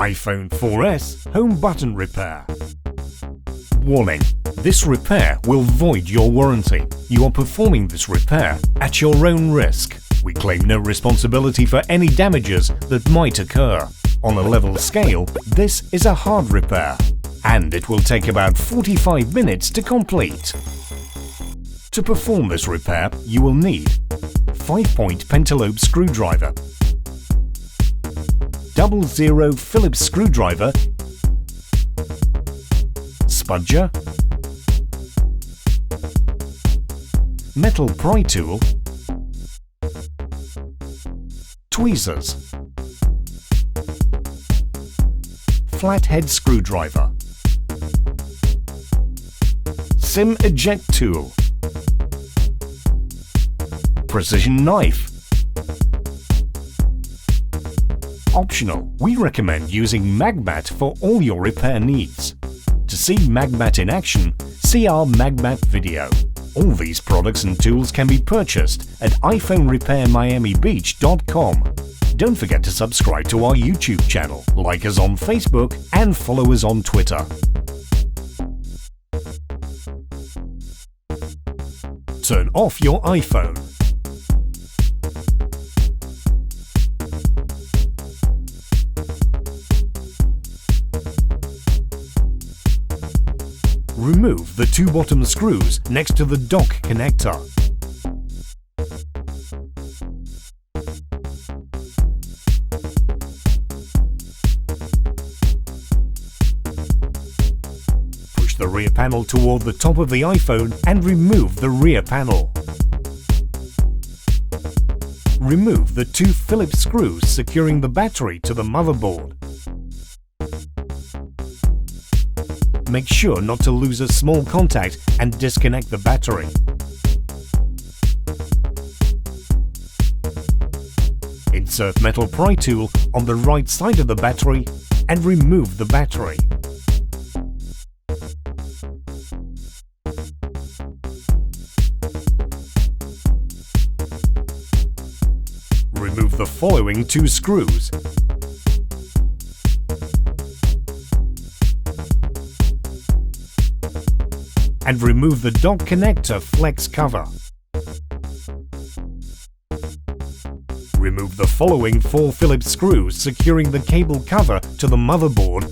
iPhone 4S Home Button Repair. Warning: this repair will void your warranty. You are performing this repair at your own risk. We claim no responsibility for any damages that might occur. On a level scale, this is a hard repair, and it will take about 45 minutes to complete. To perform this repair, you will need 5-point pentalobe screwdriver, 00 Phillips screwdriver, spudger, metal pry tool, tweezers, flathead screwdriver, SIM eject tool, precision knife. Optional, we recommend using Magmat for all your repair needs. To see Magmat in action, see our Magmat video. All these products and tools can be purchased at iPhoneRepairMiamiBeach.com. Don't forget to subscribe to our YouTube channel, like us on Facebook, and follow us on Twitter. Turn off your iPhone. Remove the two bottom screws next to the dock connector. Push the rear panel toward the top of the iPhone and remove the rear panel. Remove the two Phillips screws securing the battery to the motherboard. Make sure not to lose a small contact and disconnect the battery. Insert metal pry tool on the right side of the battery and remove the battery. Remove the following two screws. And remove the dock connector flex cover. Remove the following 4 Phillips screws securing the cable cover to the motherboard.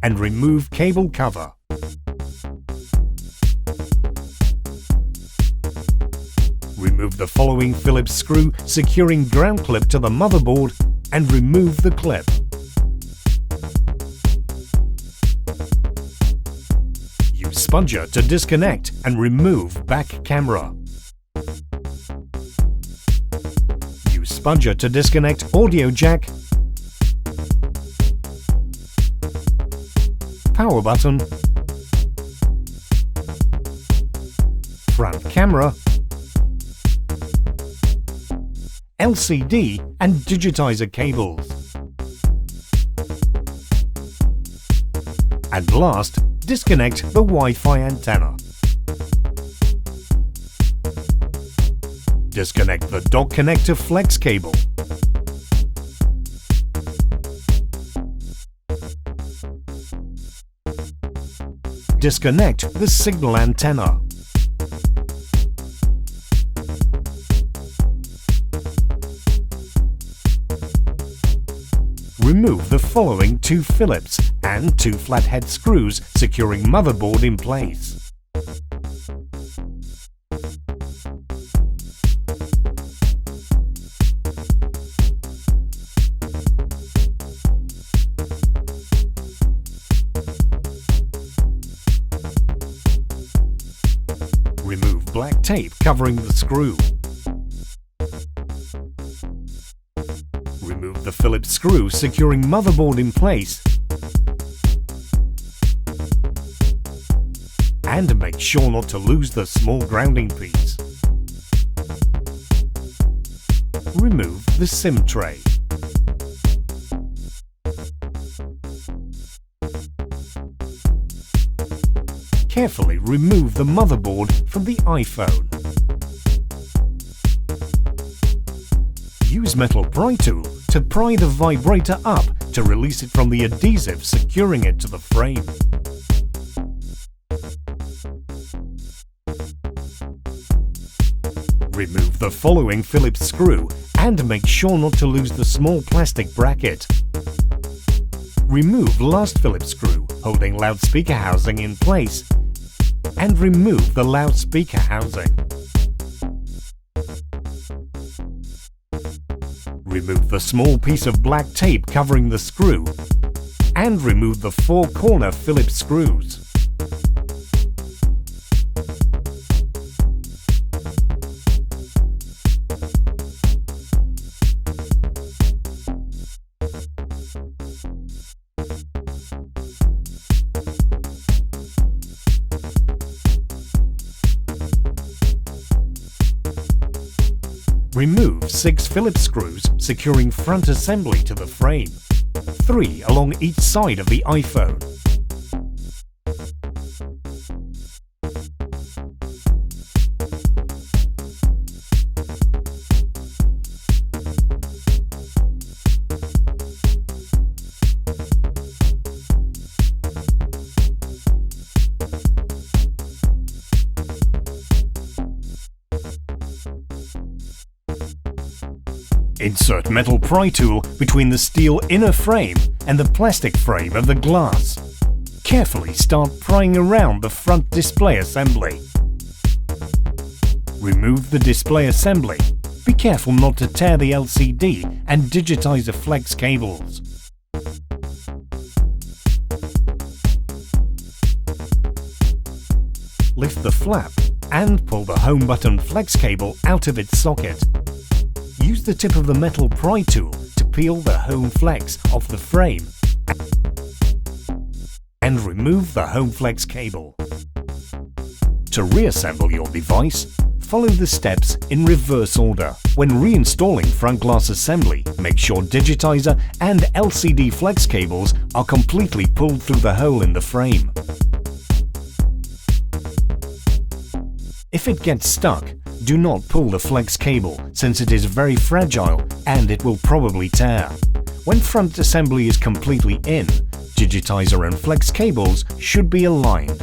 And remove cable cover. Remove the following Phillips screw securing ground clip to the motherboard and remove the clip. Use spudger to disconnect and remove back camera. Use spudger to disconnect audio jack, power button, front camera, LCD and digitizer cables. And last, disconnect the Wi-Fi antenna. Disconnect the dock connector flex cable. Disconnect the signal antenna. Remove the following 2 Phillips and 2 flathead screws securing motherboard in place. Remove black tape covering the screw. Remove the Phillips screw securing motherboard in place. And make sure not to lose the small grounding piece. Remove the SIM tray. carefully remove the motherboard from the iPhone. Use metal pry tool to pry the vibrator up to release it from the adhesive securing it to the frame. Remove the following Phillips screw and make sure not to lose the small plastic bracket. Remove last Phillips screw holding loudspeaker housing in place and remove the loudspeaker housing. Remove the small piece of black tape covering the screw and remove the 4 corner Phillips screws. Remove 6 Phillips screws securing front assembly to the frame, 3 along each side of the iPhone. Insert metal pry tool between the steel inner frame and the plastic frame of the glass. Carefully start prying around the front display assembly. Remove the display assembly. Be careful not to tear the LCD and digitizer flex cables. Lift the flap and pull the home button flex cable out of its socket. Use the tip of the metal pry tool to peel the home flex off the frame and remove the home flex cable. To reassemble your device, follow the steps in reverse order. When reinstalling front glass assembly, make sure digitizer and LCD flex cables are completely pulled through the hole in the frame. If it gets stuck, do not pull the flex cable since it is very fragile and it will probably tear. When front assembly is completely in, digitizer and flex cables should be aligned.